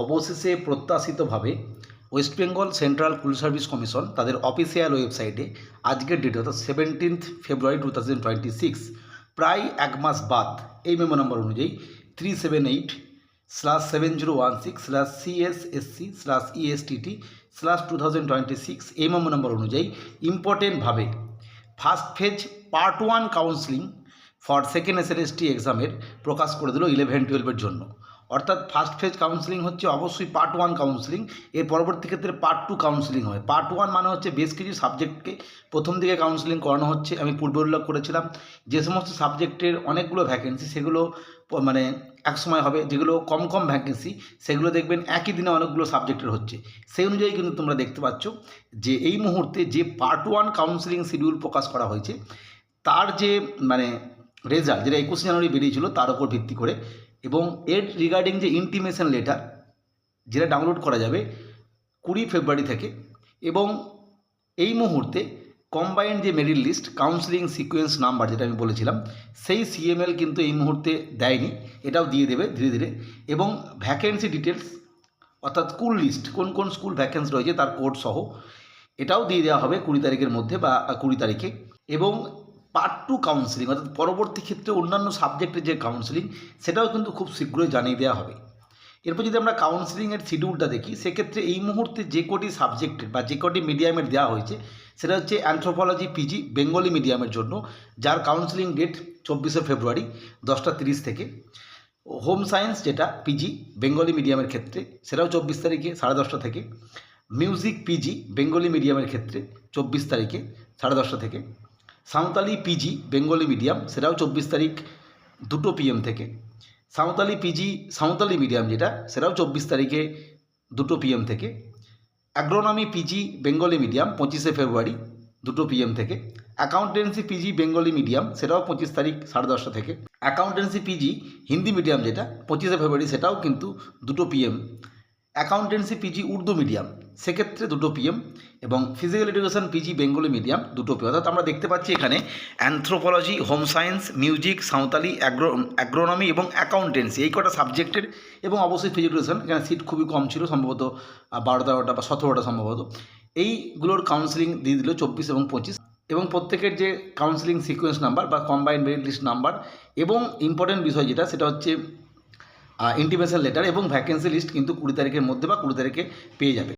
অবশেষে প্রত্যাশিতভাবে West Bengal central school service commission তাদের অফিসিয়াল ওয়েবসাইটে আজকের ডেটে অর্থাৎ 17 ফেব্রুয়ারি 2026 প্রায় এক মাস বাদ এই মেমো নম্বর অনুযায়ী 378/7016/CSSC/ESTT/2026 এই মেমো নম্বর অনুযায়ী ইম্পর্টেন্টভাবে first phase part 1 counselling for second SLST এক্সামের প্রকাশ করে দিল 11-12-এর জন্য। অর্থাৎ ফার্স্ট ফেজ কাউন্সিলিং হচ্ছে অবশ্যই পার্ট 1 কাউন্সিলিং, এর পরবর্তী ক্ষেত্রে পার্ট 2 কাউন্সিলিং হয়। পার্ট 1 মানে হচ্ছে বেশ কিছু সাবজেক্টকে প্রথম দিকে কাউন্সিলিং করানো হচ্ছে। আমি পূর্বে উল্লেখ করেছিলাম যে সমস্ত সাবজেক্টের অনেকগুলো ভ্যাকেন্সি সেগুলো মানে এক সময় হবে, যেগুলো কম কম ভ্যাকেন্সি সেগুলো দেখবেন একই দিনে অনেকগুলো সাবজেক্টের হচ্ছে। সেই অনুযায়ী কিন্তু তোমরা দেখতে পাচ্ছ যে এই মুহূর্তে যে পার্ট 1 কাউন্সিলিং শিডিউল প্রকাশ করা হয়েছে তার যে মানে রেজাল্ট যেটা 21 জানুয়ারি বেরিয়েছিল তার উপর ভিত্তি করে এবং এর রিগার্ডিং যে ইন্টিমেশন লেটার যেটা ডাউনলোড করা যাবে 20 ফেব্রুয়ারি থেকে, এবং এই মুহূর্তে কম্বাইন্ড যে merit list counselling sequence number যেটা আমি বলেছিলাম সেই CML কিন্তু এই মুহূর্তে দেয়নি, এটাও দিয়ে দেবে ধীরে ধীরে। এবং ভ্যাকেন্সি ডিটেলস অর্থাৎ স্কুল লিস্ট কোন কোন স্কুল ভ্যাকেন্সি রয়েছে তার কোড সহ এটাও দিয়ে দেওয়া হবে 20 তারিখের মধ্যে বা 20 তারিখে। এবং পার্ট 2 কাউন্সিলিং অর্থাৎ পরবর্তী ক্ষেত্রে অন্যান্য সাবজেক্টের যে কাউন্সিলিং সেটাও কিন্তু খুব শীঘ্রই জানিয়ে দেওয়া হবে। এরপর যদি আমরা কাউন্সিলিংয়ের শিডিউলটা দেখি সেক্ষেত্রে এই মুহূর্তে যে কটি সাবজেক্টের বা যে কটি মিডিয়ামের দেওয়া হয়েছে সেটা হচ্ছে অ্যানথ্রোপোলজি PG বেঙ্গলি মিডিয়ামের জন্য, যার কাউন্সিলিং ডেট 24 ফেব্রুয়ারি 10:30 থেকে। হোম সায়েন্স যেটা PG বেঙ্গলি মিডিয়ামের ক্ষেত্রে সেটাও 24 তারিখে 10:30 থেকে। মিউজিক PG বেঙ্গলি মিডিয়ামের ক্ষেত্রে 24 তারিখে 10:30 থেকে। সাঁওতালি PG বেঙ্গলি মিডিয়াম সেটাও 24 তারিখ 2 PM থেকে। সাঁওতালি PG সাঁওতালি মিডিয়াম যেটা সেটাও 24 তারিখে 2 PM থেকে। অ্যাগ্রোনমি PG বেঙ্গলি মিডিয়াম 25 ফেব্রুয়ারি 2 PM থেকে। অ্যাকাউন্টেন্সি PG বেঙ্গলি মিডিয়াম সেটাও 25 তারিখ 10:30 থেকে। অ্যাকাউন্টেন্সি PG হিন্দি মিডিয়াম যেটা 25 ফেব্রুয়ারি সেটাও কিন্তু 2 PM। Accountancy PG Urdu medium সেক্ষেত্রে 2 PM, এবং physical education PG Bengali medium 2 PM। অর্থাৎ আমরা দেখতে পাচ্ছি এখানে anthropology, home science, music, Santali, agronomy এবং অ্যাকাউন্টেন্সি এই কটা সাবজেক্টের, এবং অবশ্যই ফিজিক্যাল এডুকেশন এখানে সিট খুবই কম ছিল, সম্ভবত 12-13টা বা 17টা সম্ভবত। এইগুলোর কাউন্সিলিং দিয়ে দিল 24 এবং 25, এবং প্রত্যেকের যে কাউন্সিলিং সিকোয়েন্স নাম্বার বা কম্বাইন্ড মেরিট লিস্ট নাম্বার এবং ইম্পর্টেন্ট বিষয় যেটা সেটা হচ্ছে ইন্টিমেশন লেটার এবং ভ্যাকেন্সি লিস্ট কিন্তু 20 তারিখের মধ্যে বা 20 তারিখে পেয়ে যাবে।